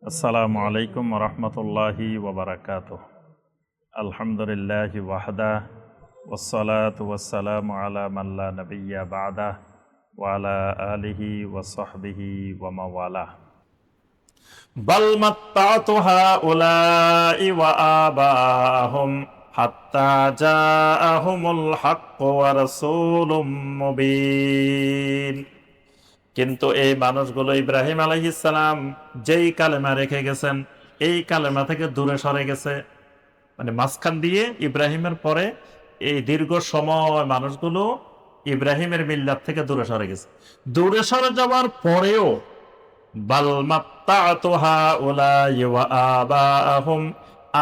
আসসালামু আলাইকুম রহমতুল্লাহি ওবরাকাতুহ। আলহামদুলিল্লাহি ওয়াহদা ওয়াসসালাতু ওয়াসসালামু আলা মান লা নাবিয়্যা বা'দা ওয়া আলা আলিহি ওয়া সাহবিহি ওয়া মাওয়ালা। বাল মাত্তাতু হাউলাই ওয়া আবাহুম হাত্তা জাআহুমুল হাক্কু ওয়া রাসূলুম মুবিন। কিন্তু এই মানুষগুলো ইব্রাহিম আলাইহিস সালাম যেই কালেমা রেখে গেছেন, এই কালেমা থেকে দূরে সরে গেছে। মানে মাঝখান দিয়ে ইব্রাহিমের পরে এই দীর্ঘ সময় মানুষগুলো ইব্রাহিমের মিল্লাত থেকে দূরে সরে গেছে। দূরে সরে যাওয়ার পরেও বাল মাত্তাতু হাউলাই ওয়া আবাহুম,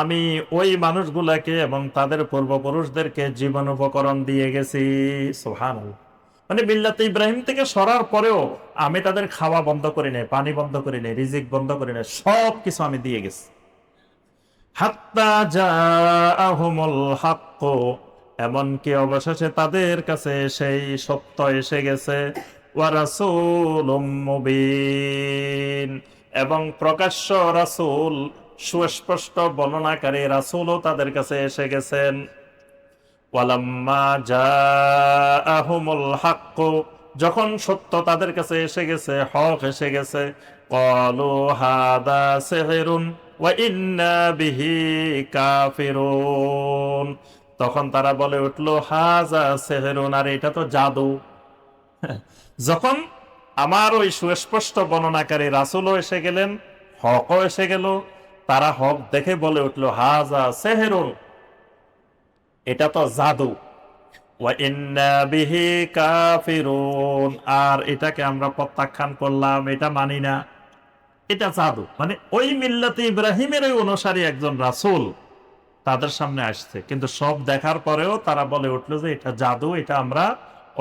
আমি ওই মানুষগুলাকে এবং তাদের পূর্বপুরুষদেরকে জীবন উপকরণ দিয়ে গেছি। সুবহানাল্লাহ। মানে মিল্লাতে ইব্রাহিম থেকে সরার পরেও আমি তাদের খাওয়া বন্ধ করি নাই, পানি বন্ধ করি নাই, রিজিক বন্ধ করি নাই, সব কিছু আমি দিয়ে গেছি। হাত্তা জাআহুমুল হাক্ক, এমনকি অবশেষে তাদের কাছে সেই সত্য এসে গেছে। ওয়া রাসূলুম মুবিন, এবং প্রকাশ্য রাসূল, সুস্পষ্ট বর্ণনাকারী রাসূলও তাদের কাছে এসে গেছেন। ওয়ালাম্মা জাআহুমুল হাক্ক, যখন সত্য তাদের কাছে এসে গেছে, হক এসে গেছে, ক্বালু হাদা সিহরুন ওয়া ইন্না বিহি কাফিরুন, তখন তারা বলে উঠলো হাযা সিহরুন, আর এটা তো জাদু। যখন আমার ওই সুস্পষ্ট বর্ণনাকারী রাসূলও এসে গেলেন, হকও এসে গেল, তারা হক দেখে বলে উঠলো হাযা সিহরুন, এটা তো জাদু। ওয়া ইন্না বিহি কাফিরুন, আর এটাকে আমরা প্রত্যাখ্যান করলাম, এটা মানি না, এটা জাদু। মানে ওই মিল্লাতে ইব্রাহিমের ওই অনুসারী একজন রাসূল তাদের সামনে আসছে, কিন্তু সব দেখার পরেও তারা বলে উঠলো যে এটা জাদু, এটা আমরা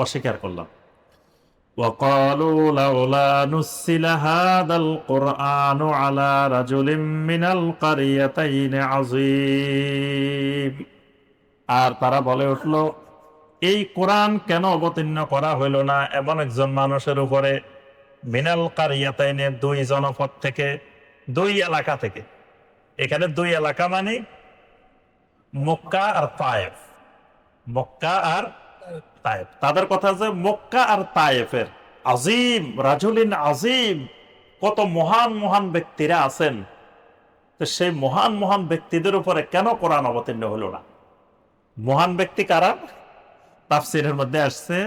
অস্বীকার করলাম। ওয়া ক্বালু লাউলা নুসিলা হাদাল কুরআনু আলা রাজুলিম মিনাল ক্বারিয়াতাইনি আযীম, আর তারা বলে উঠলো এই কোরআন কেন অবতীর্ণ করা হইল না এমন একজন মানুষের উপরে, মিনাল কারিয়াতাইনে, দুই জনপদ থেকে, দুই এলাকা থেকে। এখানে দুই এলাকা মানে মক্কা আর তায়েফ। মক্কা আর তায়েফ, তাদের কথা যে মক্কা আর তায়েফের আজিম রাজুলিন আজিম, কত মহান মহান ব্যক্তিরা আছেন, তো সেই মহান মহান ব্যক্তিদের উপরে কেন কোরআন অবতীর্ণ হলো না? মহান ব্যক্তি কারা? তাফসীরের মধ্যে আসছে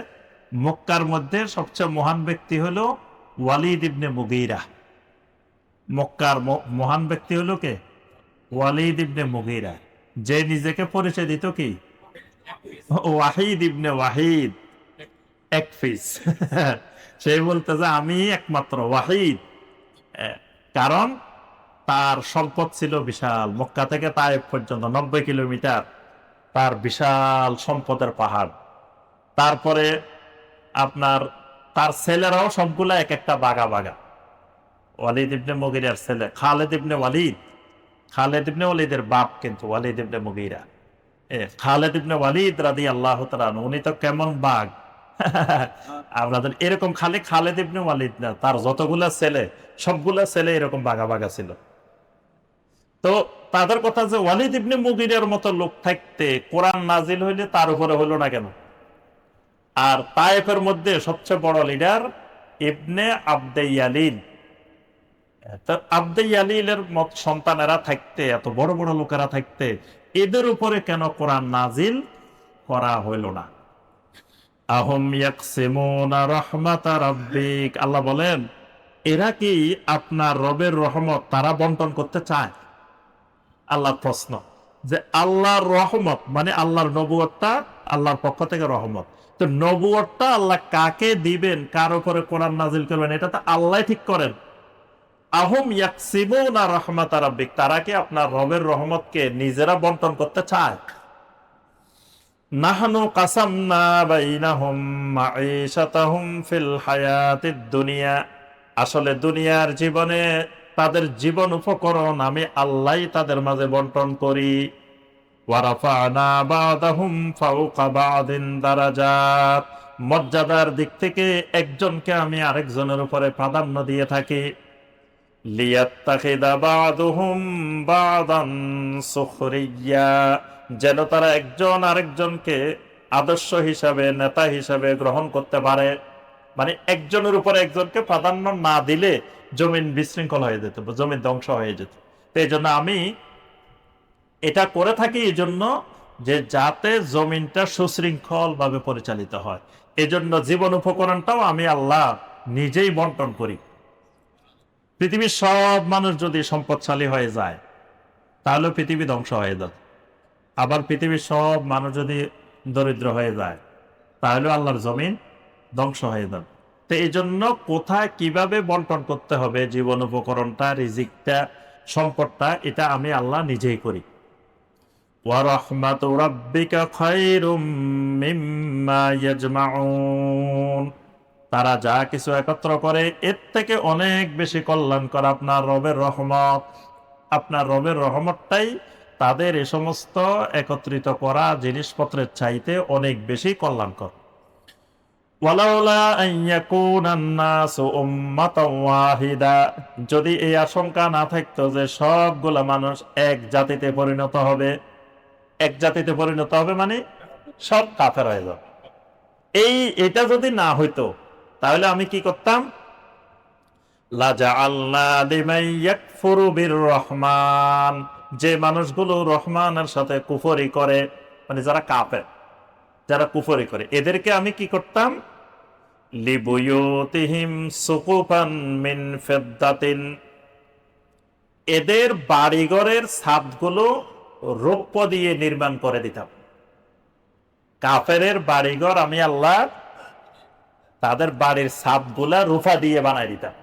মক্কার মধ্যে সবচেয়ে মহান ব্যক্তি হলো ওয়ালিদ ইবনে মুগীরা। মক্কার মহান ব্যক্তি হলো কে? ওয়ালিদ ইবনে মুগীরা, যে নিজেকে পরিচয় দিত কি ওয়াহিদ ইবনে ওয়াহিদ, এক পিস। সে বলতে যে আমি একমাত্র ওয়াহিদ, কারণ তার সম্পদ ছিল বিশাল, মক্কা থেকে তায়েফ পর্যন্ত 90 কিলোমিটার, তার বিশাল সম্পদের পাহাড়। তারপরে আপনার তার ছেলেরাও সবগুলা এক একটা বাগা বাগা। ওয়ালিদ ইবনে মুগীরার ছেলে খালিদ ইবনে ওয়ালিদ, খালিদ ইবনে ওয়ালিদের বাপ কিন্তু ওয়ালিদ ইবনে মুগীরা। খালিদ ইবনে ওয়ালিদ রাদিয়াল্লাহু তাআলা আনহু, উনি তো কেমন বাঘ। আপনাদের এরকম খালি খালিদ ইবনে ওয়ালিদ না, তার যতগুলা ছেলে সবগুলা ছেলে এরকম বাগা বাগা ছিল। তো তাদের কথা যে ওয়ালিদ ইবনে মুগীরার মতো লোক থাকতে কোরআন নাজিল হইলে তার উপরে হলো না কেন? আর তায়েফের মধ্যে সবচেয়ে বড় লিডার ইবনে আবদে ইয়ালিল, আবদে ইয়ালিলের মত সন্তানেরা থাকতে, এত বড় বড় লোকেরা থাকতে এদের উপরে কেন কোরআন নাজিল করা হইল না? আহুম ইয়াকসিমুনা রাহমাতা রাব্বিক, আল্লাহ বলেন এরা কি আপনার রবের রহমত তারা বন্টন করতে চায়? আল্লাহর প্রশ্ন যে আল্লাহর রহমত মানে আল্লাহর নবুয়তটা আল্লাহর পক্ষ থেকে রহমত, তো নবুয়তটা আল্লাহ কাকে দিবেন, কার উপরে কোরআন নাজিল করবেন, এটা তো আল্লাহ ঠিক করেন। আহুম ইয়াকসিমুনা রাহমাতা রাব্বিক, তারা কি আপনার রবের রহমতকে নিজেরা বন্টন করতে চায়? নাহনু কাসামনা বাইনাহুম মাঈশাতাহুম ফিল হায়াতিদ দুনিয়া, আসলে দুনিয়ার জীবনে তাদের জীবন উপকরণ আমি আল্লাহই তাদের মাঝে বন্টন করি। ওয়া রাফা'না বা'দাহুম ফাওকা বা'দিন দারাজাত, মর্যাদার দিক থেকে একজনকে আমি আরেকজনের উপরে প্রাধান্য দিয়ে থাকি। লিয়াত্তাখিদা বা'দুহুম বা'দান সুখরিয়্যা, যেন তারা একজন আরেকজনকে আদর্শ হিসাবে, নেতা হিসাবে গ্রহণ করতে পারে। মানে একজনের উপরে একজনকে প্রাধান্য না দিলে জমিন বিশৃঙ্খল হয়ে যেত, জমিন ধ্বংস হয়ে যেত। তো এই জন্য আমি এটা করে থাকি, এই জন্য যে যাতে জমিনটা সুশৃঙ্খল ভাবে পরিচালিত হয়। এজন্য জীবন উপকরণটাও আমি আল্লাহ নিজেই বন্টন করি। পৃথিবীর সব মানুষ যদি সম্পদশালী হয়ে যায় তাহলে পৃথিবী ধ্বংস হয়ে যাবে। আবার পৃথিবীর সব মানুষ যদি দরিদ্র হয়ে যায় তাহলে আল্লাহর জমিন ধ্বংস হয়ে যাবে। তো এই জন্য কোথায় কিভাবে বন্টন করতে হবে জীবন উপকরণটা, রিজিকটা, সম্পদটা, এটা আমি আল্লাহ নিজেই করি। ওয়া রাহমাতু রাব্বিকা খায়রুম মিম্মা ইয়াজমাউন, তারা যা কিছু একত্র করে এর থেকে অনেক বেশি কল্যাণকর আপনার রবের রহমত। আপনার রবের রহমতটাই তাদের এ সমস্ত একত্রিত করা জিনিসপত্রের চাইতে অনেক বেশি কল্যাণকর। ওয়ালাউলা আন ইয়াকুনান নাসু উম্মাতান ওয়াহিদা, যদি এই আশঙ্কা না থাকতো যে সবগুলা মানুষ এক জাতিতে পরিণত হবে, এক জাতিতে পরিণত হবে মানে সব কাফের হয়ে যাবে, এটা যদি না হইতো তাহলে আমি কি করতাম? লাজাআলনা লিমান ইয়াকফুরু বির রহমান, যে মানুষগুলো রহমানের সাথে কুফরি করে, মানে যারা কাফের, যারা কুফরি করে, এদেরকে আমি কি করতাম? লিবুয়ুতিহিম সুকুফান মিন ফিদ্দাতিন, এদের বাড়িঘরের ছাদগুলো রৌপ্য দিয়ে নির্মাণ করে দিতাম। কাফেরের বাড়িঘর আমি আল্লাহ তাদের বাড়ির ছাদগুলা রূপা দিয়ে বানাই দিতাম।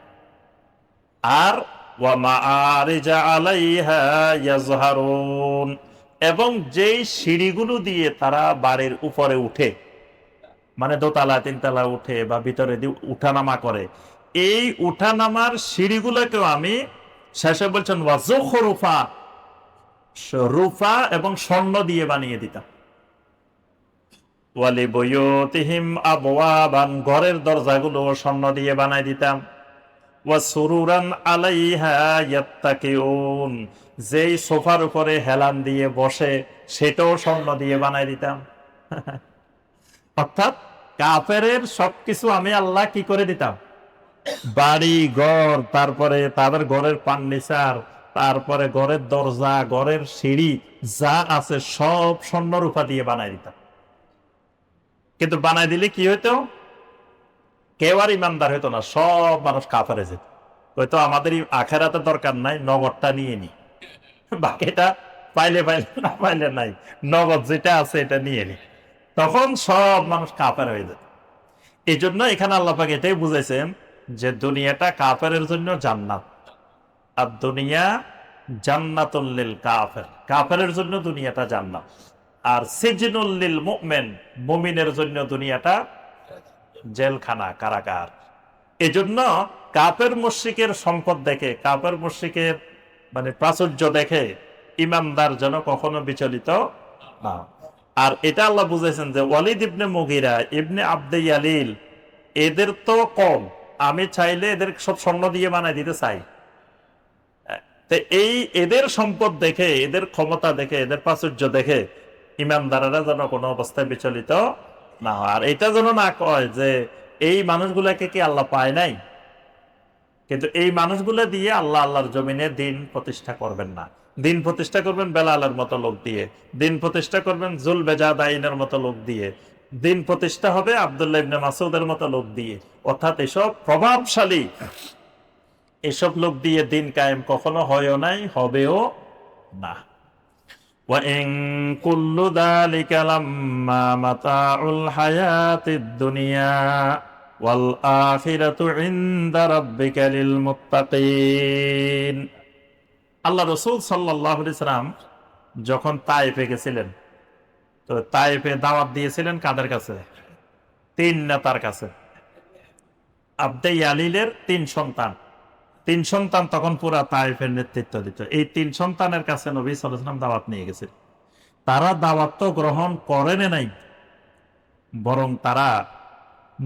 আর ওয়া মাআরিজা আলাইহা ইয়াজহারুন, এবং যেই সিঁড়িগুলো দিয়ে তারা বাড়ির উপরে উঠে, মানে দোতলা তিনতলা উঠে বা ভিতরে দিয়ে উঠানামা করে, এই উঠানামার সিঁড়িগুলোকেও আমি, শেষে বলছেন ওয়াজুখরুফা, রূপা এবং স্বর্ণ দিয়ে বানিয়ে দিতাম। ওয়ালিবুয়ুতিহিম আবওয়াবান, ঘরের দরজাগুলো স্বর্ণ দিয়ে বানাই দিতাম। ওয়াসুরুরান আলাইহা ইয়াত্তাকিউন, যেই সোফার উপরে হেলান দিয়ে বসে সেটাও স্বর্ণ দিয়ে বানাই দিতাম। অর্থাৎ কাফেরের সবকিছু আমি আল্লাহ কি করে দিতাম? বাড়ি ঘর, তারপরে তাদের ঘরের ফার্নিচার, তারপরে ঘরের দরজা, ঘরের সিঁড়ি যা আছে সব স্বর্ণ রূপা দিয়ে বানাই দিতাম। কিন্তু বানাই দিলে কি হইতো? কেউ আর ইমানদার হইতো না, সব মানুষ কাফেরে যেত। হয়তো আমাদের আখেরাতে দরকার নাই, নগদটা নিয়ে নি, বাকিটা পাইলে পাইলে, না পাইলে নাই, নগদ যেটা আছে এটা নিয়ে নি। তখন সব মানুষ কাফের হয়ে যেত। এই জন্য এখানে আল্লাহ পাক এটাই বুঝাইছেন যে দুনিয়াটা কাফেরের জন্য জান্নাত, আর দুনিয়া জান্নাতুল লিল কাফের, কাফেরের জন্য দুনিয়াটা জান্নাত, আর সিজনুল লিল মুমিন, মুমিনের জন্য দুনিয়াটা জেলখানা, কারাগার। এজন্য কাফের মুশরিকের সম্পদ দেখে, কাফের মুশরিকের মানে প্রাচুর্য দেখে ইমানদার যেন কখনো বিচলিত না। আর এটা আল্লাহ বুঝাইছেন যে ওয়ালিদ ইবনে মুগিরা, ইবনে আব্দে ইয়ালিল, এদের তো কম, আমি চাইলে এদের সব স্বর্ণ দিয়ে বানাই দিতে চাই। তো এই এদের সম্পদ দেখে, এদের ক্ষমতা দেখে, এদের প্রাচুর্য দেখে ইমানদারেরা যেন কোনো অবস্থায় বিচলিত না হয়। আর এটা যেন না কয় যে এই মানুষগুলাকে কি আল্লাহ পায় নাই, কিন্তু এই মানুষগুলা দিয়ে আল্লাহ আল্লাহর জমিনে দিন প্রতিষ্ঠা করবেন না। দিন প্রতিষ্ঠা করবেন বেলালের মতো লোক দিয়ে, দিন প্রতিষ্ঠা করবেন জুলবেজাদাইনের মতো লোক দিয়ে, দিন প্রতিষ্ঠা হবে আব্দুল্লাহ ইবনে মাসউদের মতো লোক দিয়ে। অর্থাৎ এসব প্রভাবশালী এসব লোক দিয়ে দিন কায়েম কখনো হয়ও নাই, হবেও না। وَإِن كُلُّ ذَلِكَ لَمَّا مَتَاعُ الْحَيَاةِ الدُّنْيَا وَالْآخِرَةُ عِندَ رَبِّكَ لِلْمُتَّقِينَ। আল্লাহ রাসূল সাল্লাল্লাহু আলাইহি সাল্লাম যখন তায়েফে গেছিলেন, তো তায়েফে দাওয়াত দিয়েছিলেন কাদের কাছে? তিন নেতার কাছে। আব্দে ইয়ালিলের তিন সন্তান, তিন সন্তান তখন পুরা তায়েফের নেতৃত্ব দিত। এই তিন সন্তানের কাছে নবী সাল্লাল্লাহু আলাইহি ওয়াসাল্লাম দাওয়াত নিয়ে গেছেন। তারা দাওয়াত তো গ্রহণ করেন নাই, বরং তারা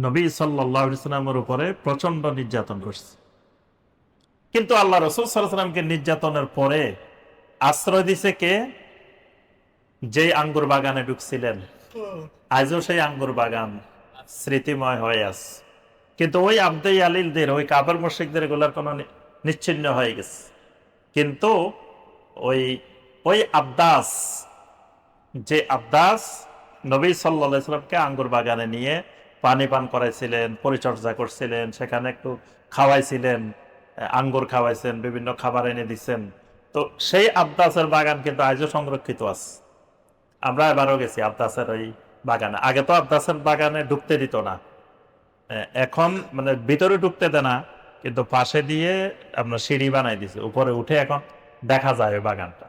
নবী সাল্লাল্লাহু আলাইহি ওয়াসাল্লামের উপরে প্রচন্ড নির্যাতন করছে। কিন্তু আল্লাহ রাসূল সাল্লাল্লাহু আলাইহি ওয়াসাল্লামকে নির্যাতনের পরে আশ্রয় দিছে কে? যেই আঙ্গুর বাগানে ঢুকছিলেন, আজও সেই আঙ্গুর বাগান স্মৃতিময় হয়ে আছে। কিন্তু ওই আবদে আলিলদের, ওই কাফের মুশরিকদের এগুলার কোনো নিচ্ছিন্ন হয়ে গেছে। কিন্তু ওই ওই আব্দাস, যে আব্দাস নবী সাল্লাল্লাহু আলাইহি সাল্লামকে আঙ্গুর বাগানে নিয়ে পানি পান করাইছিলেন, পরিচর্যা করছিলেন, সেখানে একটু খাওয়াইছিলেন, আঙ্গুর খাওয়াইছেন, বিভিন্ন খাবার এনে দিচ্ছেন। তো সেই আব্দাসের বাগান কিন্তু আজও সংরক্ষিত আছে। আমরা এবারও গেছি আব্দাসের ওই বাগানে। আগে তো আব্দাসের বাগানে ঢুকতে দিত না, এখন মানে ভিতরে ঢুকতে দেয় না, কিন্তু পাশে দিয়ে আপনার সিঁড়ি বানাই দিছে, উপরে উঠে এখন দেখা যায় ওই বাগানটা।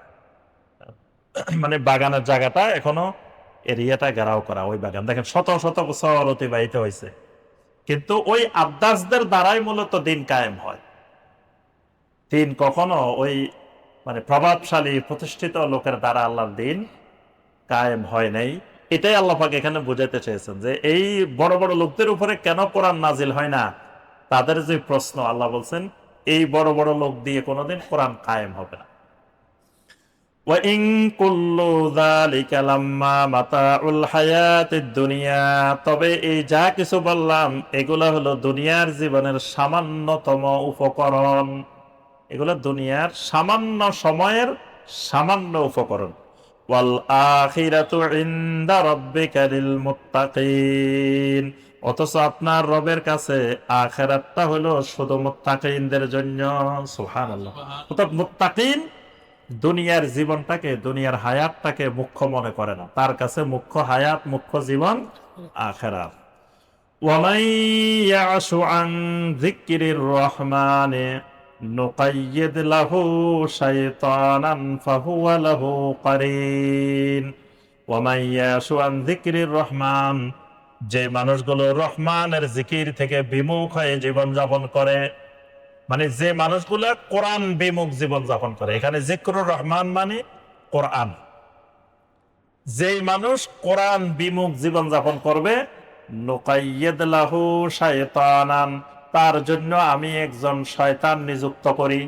মানে বাগানের জায়গাটা এখনো এরিয়াটা ঘেরাও করা ওই বাগান। দেখেন শত শত বছর অতিবাহিত হয়েছে, কিন্তু ওই আব্দাসদের দ্বারাই মূলত দিন কায়েম হয়। দিন কখনো ওই মানে প্রভাবশালী প্রতিষ্ঠিত লোকের দ্বারা আল্লাহর দিন কায়েম হয় নাই। এটাই আল্লাহ পাক এখানে বুঝাইতে চেয়েছেন যে এই বড় বড় লোকদের উপরে কেন কোরআন নাজিল হয় না। তাদের যে প্রশ্ন, আল্লাহ বলছেন এই বড় বড় লোক দিয়ে কোনোদিন কোরআন কায়েম হবে না। ওয়াইন কুল্লু যালিকা লাম্মা মাতাউল হায়াতিদ দুনিয়া, তবে এই যা কিছু বললাম এগুলা হলো দুনিয়ার জীবনের সামান্যতম উপকরণ। এগুলো দুনিয়ার সামান্য সময়ের সামান্য উপকরণ। ওয়াল আখিরাতু ইনদা রাব্বিকা লিল মুত্তাকিন, অথচ আপনার রবের কাছে আখিরাতটা হলো শুধু মুত্তাকিনদের জন্য। সুবহানাল্লাহ। অর্থাৎ মুত্তাকিন দুনিয়ার জীবনটাকে, দুনিয়ার হায়াতটাকে মুখ্য মনে করে না, তার কাছে মুখ্য হায়াত, মুখ্য জীবন আখিরাত। ওয়ামান ইয়াশু আন যিকরির রহমানে নুকাইয়িদ লাহু শাইতানান ফাহুয়া লাহু কারিন। ওয়ামান ইয়াশু আন যিকরির রহমান, যে মানুষগুলো রহমানের জিকির থেকে বিমুখ হয়ে জীবন যাপন করে, মানে যে মানুষগুলো কোরআন বিমুখ জীবন যাপন করে, এখানে যিকরুর রহমান মানে কোরআন। যেই মানুষ কোরআন বিমুখ জীবন যাপন করবে, নুকাইয়িদ লাহু শাইতানান, তার জন্য আমি একজন শয়তান নিযুক্ত করি।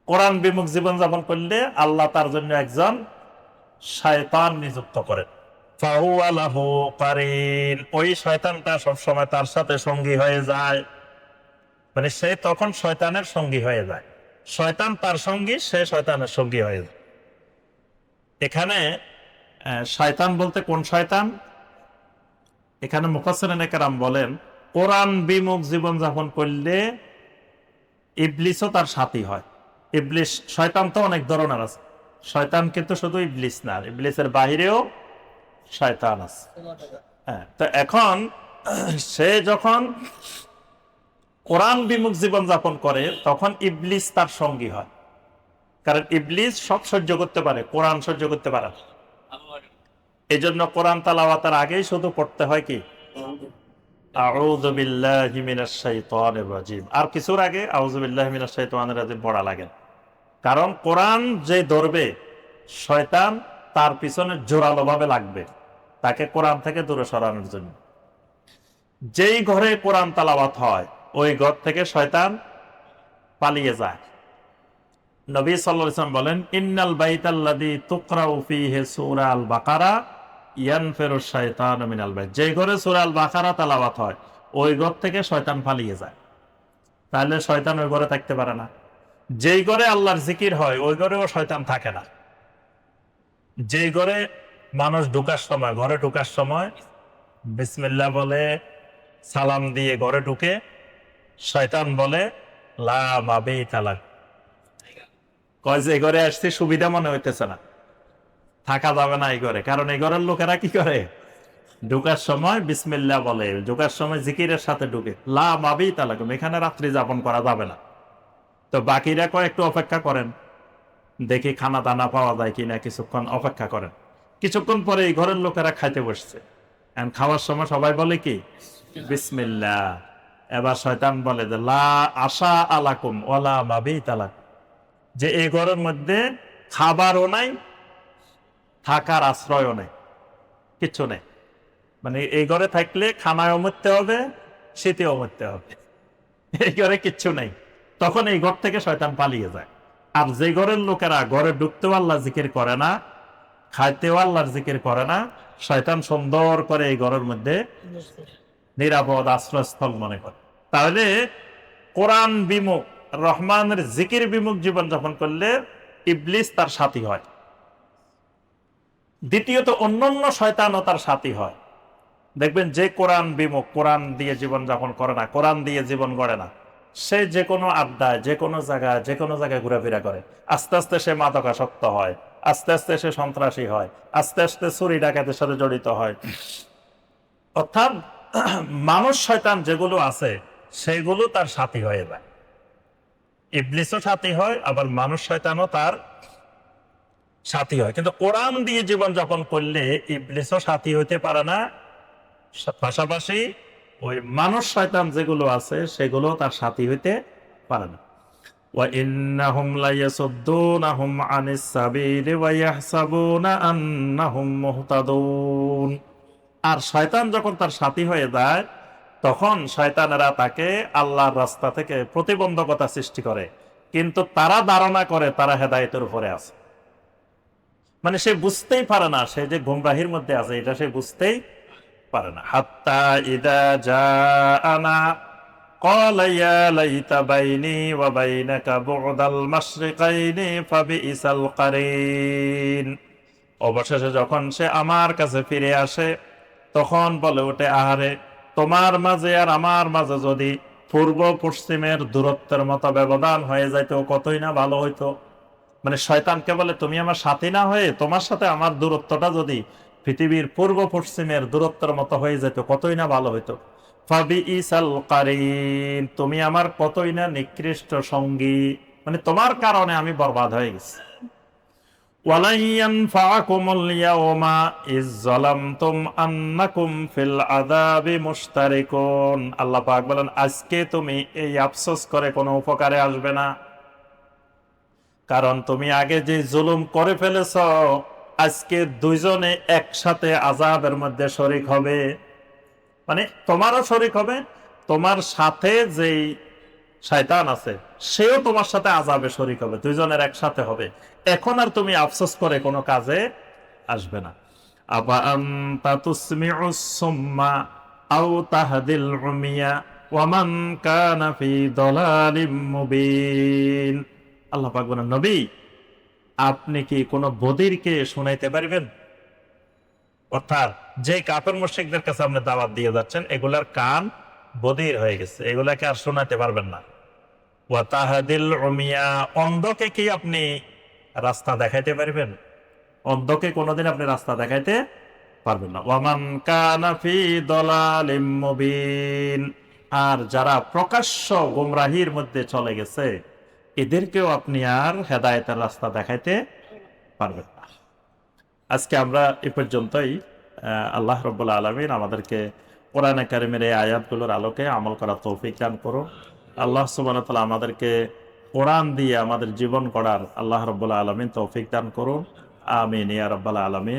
কোরআন বিমুখ জীবন যাপন করলে আল্লাহ তার জন্য একজন শয়তান নিযুক্ত করেন। ফাহুয়া লাহু কারিন, ওই শয়তানটা সবসময় তার সাথে সঙ্গী হয়ে যায়। মানে সে তখন শয়তানের সঙ্গী হয়ে যায়, শয়তান তার সঙ্গী, সে শয়তানের সঙ্গী হয়ে যায়। এখানে শয়তান বলতে কোন শয়তান? এখানে মুফাসসিরিনে কেরাম বলেন কোরআন বিমুখ জীবন যাপন করলে ইবলিসও তার সাথী হয়। ইবলিস, শয়তান তো অনেক ধরনের আছে, শয়তান কিন্তু শুধু ইবলিস না, ইবলিসের বাহিরেও শয়তান আছে। হ্যাঁ, তো এখন সে যখন কোরআন বিমুখ জীবন যাপন করে তখন ইবলিস তার সঙ্গী হয়, কারণ ইবলিস সব সহ্য করতে পারে, কোরআন সহ্য করতে পারে। এই জন্য কোরআন তালাওয়াতের আগেই শুধু পড়তে হয় কি আউযু বিল্লাহি মিনাশ শাইতানির রাজিম, আর কিছুর আগে আউযু বিল্লাহি মিনাশ শাইতানির রাজিম পড়া লাগে। কারণ কোরআন যে ধরবে শয়তান তার পিছনে জোরালো ভাবে লাগবে, তাকে কোরআন থেকে দূরে সরানোর জন্য। যেই ঘরে কোরআন তালাওয়াত হয় ওই ঘর থেকে শয়তান পালিয়ে যায়। নবী সাল্লাল্লাহু আলাইহি ওয়াসাল্লাম বলেন ইন্নাল বাইতাল্লাযী তুকরাউ ফীহি সূরা আল বাকারা ইয়ানফিরু শাইতানু মিনাল বাইত, যে ঘরে সূরা আল বাকারা তেলাওয়াত হয় ওই ঘর থেকে শয়তান পালিয়ে যায়। তাহলে শয়তান ওই ঘরে থাকতে পারে না। যেই ঘরে আল্লাহর জিকির হয় ওই ঘরেও শয়তান থাকে না। যেই ঘরে মানুষ ঢোকার সময়, ঘরে ঢোকার সময় বিসমিল্লাহ বলে সালাম দিয়ে ঘরে ঢুকে, শয়তান বলে লা মাবিতা লাক, কয় যে ঘরে আসতে সুবিধা মনে হইতেছে না, থাকা যাবে না এই ঘরে। কারণ এই ঘরের লোকেরা কি করে, ঢুকার সময় বিসমিল্লাহ বলে, ঢুকার সময় জিকিরের সাথে ঢুকে, লা মাবিতা লাকুম, এখানে রাত্রি যাপন করা যাবে না। তো বাকিরা কয় একটু অপেক্ষা করেন, দেখি খানা দানা পাওয়া যায় কিনা, কিছুক্ষণ অপেক্ষা করেন। কিছুক্ষণ পরে এই ঘরের লোকেরা খাইতে বসছে, খাওয়ার সময় সবাই বলে কি বিসমিল্লাহ। এবার শয়তান বলে যে লা আশা আলাকুম ওয়ালা মাবিতা লাকুম, যে এই ঘরের মধ্যে খাবারও নাই, থাকার আশ্রয়ও নেই, কিচ্ছু নেই। মানে এই ঘরে থাকলে খানায়ও মরতে হবে, শীতেও মরতে হবে, এই ঘরে কিচ্ছু নেই। তখন এই ঘর থেকে শয়তান পালিয়ে যায়। আর যে ঘরের লোকেরা ঘরে ঢুকতেও আল্লাহ জিকির করে না, খাইতেও আল্লাহর জিকির করে না, শয়তান সুন্দর করে এই ঘরের মধ্যে নিরাপদ আশ্রয়স্থল মনে করে। তাহলে কোরআন বিমুখ, রহমানের জিকির বিমুখ জীবন যাপন করলে ইবলিস তার সাথী হয়। দ্বিতীয়ত অন্যান্য শয়তানও তার সাথী হয়। দেখবেন যে কোরআন বিমুখ, কোরআন দিয়ে জীবন যাপন করে না, কোরআন দিয়ে জীবন গড়ে না, সে যে কোনো আড্ডায়, যে কোনো জায়গায় ঘোরাফেরা করে, আস্তে আস্তে সে মাদকাসক্ত হয়, আস্তে আস্তে সে সন্ত্রাসী হয়, আস্তে আস্তে চুরি ডাকাতের সাথে জড়িত হয়। অর্থাৎ মানুষ শয়তান যেগুলো আছে সেগুলো তার সাথী হয়ে যায়। ইবলিসও সাথী হয়, আবার মানুষ শয়তানও তার সাথী হয়। কিন্তু কোরআন দিয়ে জীবন যাপন করলে ইবলিসও সাথী হইতে পারে না, পাশাপাশি ওই মানুষ শয়তান যেগুলো আছে সেগুলো তার সাথী হইতে পারে না। وَإِنَّهُمْ لَيَصُدُّونَهُمْ عَنِ السَّبِيلِ وَيَحْسَبُونَ أَنَّهُمْ مُهْتَدُونَ। আর শয়তান যখন তার সাথী হয়ে যায় তখন শয়তানেরা তাকে আল্লাহর রাস্তা থেকে প্রতিবন্ধকতা সৃষ্টি করে, কিন্তু তারা ধারণা করে তারা হেদায়েতের উপরে আছে। মানে সে বুঝতেই পারে না সে যে গুমরাহির মধ্যে আছে, এটা সে বুঝতেই পারে না। হাত্তা ইদা জাআনা ক্বালা ইয়া লাইতা বাইনি ওয়া বাইনাকা বু'দাল মাশরিকাইনি ফাবিইসাল কারিন। অবশেষে যখন সে আমার কাছে ফিরে আসে তখন বলে ওঠে, আহারে তোমার মাঝে আর আমার মাঝে যদি পূর্ব পশ্চিমের দূরত্বের মতো ব্যবধান হয়ে যাইতো কতই না ভালো হইতো। মানে শয়তানকে বলে, তুমি আমার সাথী না হয়ে তোমার সাথে আমার দূরত্বটা যদি পৃথিবীর পূর্ব পশ্চিমের দূরত্বের মতো হয়ে যেত কতই না ভালো হইতো। ফাবিইসাল কারিন, তুমি আমার কতই না নিকৃষ্ট সঙ্গী, মানে তোমার কারণে আমি বরবাদ হয়ে গেছি। ওয়ালান ইয়ানফাআকুমুল ইয়াওমা ইয যালামতুম আন্নাকুম ফিল আযাবি মুশতারিকুন। আল্লাহ পাক বলেন, আজকে তুমি এই আফসোস করে কোনো উপকারে আসবে না, কারণ তুমি আগে যে জুলুম করে ফেলেছ, আজকে দুইজনে একসাথে আযাবের মধ্যে শরীক হবে। মানে তোমারও শরীক হবে, তোমার সাথে যেই শয়তান আছে সেও তোমার সাথে আযাবে শরীক হবে, দুইজনের একসাথে হবে। এখন আর তুমি আফসোস করে কোনো কাজে আসবে না। আবা আনতা তুসমিউস সুম্মা আও তাহদিল উমিয়া ওয়া মান কানা ফি দালালিম মুবিন। আল্লাহ পাক বলেন, নবী আপনি কি কোনো বদিরকে শোনাইতে পারবেন? অর্থাৎ যে কাফের মুশরিকদের কাছে আপনি দাওয়াত দিয়ে যাচ্ছেন এগুলার কান বদির হয়ে গেছে, এগুলাকে আর শোনাতে পারবেন না। ওয়া তাহদিল উমিয়া, অন্ধকে কি আপনি রাস্তা দেখাইতে পারবেন? অন্ধকে কোনোদিন আপনি রাস্তা দেখাইতে পারবেন না। ওয়া মান কানা ফি দালালিম মুবিন, আর যারা প্রকাশ্য গোমরাহির মধ্যে চলে গেছে এদেরকেও আপনি আর হেদায়েতের রাস্তা দেখাইতে পারবেন না। আজকে আমরা এ পর্যন্তই। আল্লাহ রাব্বুল আলামিন আমাদেরকে কোরআনে কারিমের এই আয়াতগুলোর আলোকে আমল করার তৌফিক দান করুন। আল্লাহ সুবহানাহু ওয়া তাআলা আমাদেরকে কোরআন দিয়ে আমাদের জীবন গড়ার আল্লাহ রাব্বুল আলামিন তৌফিক দান করুন। আমিন ইয়া রাব্বাল আলামিন।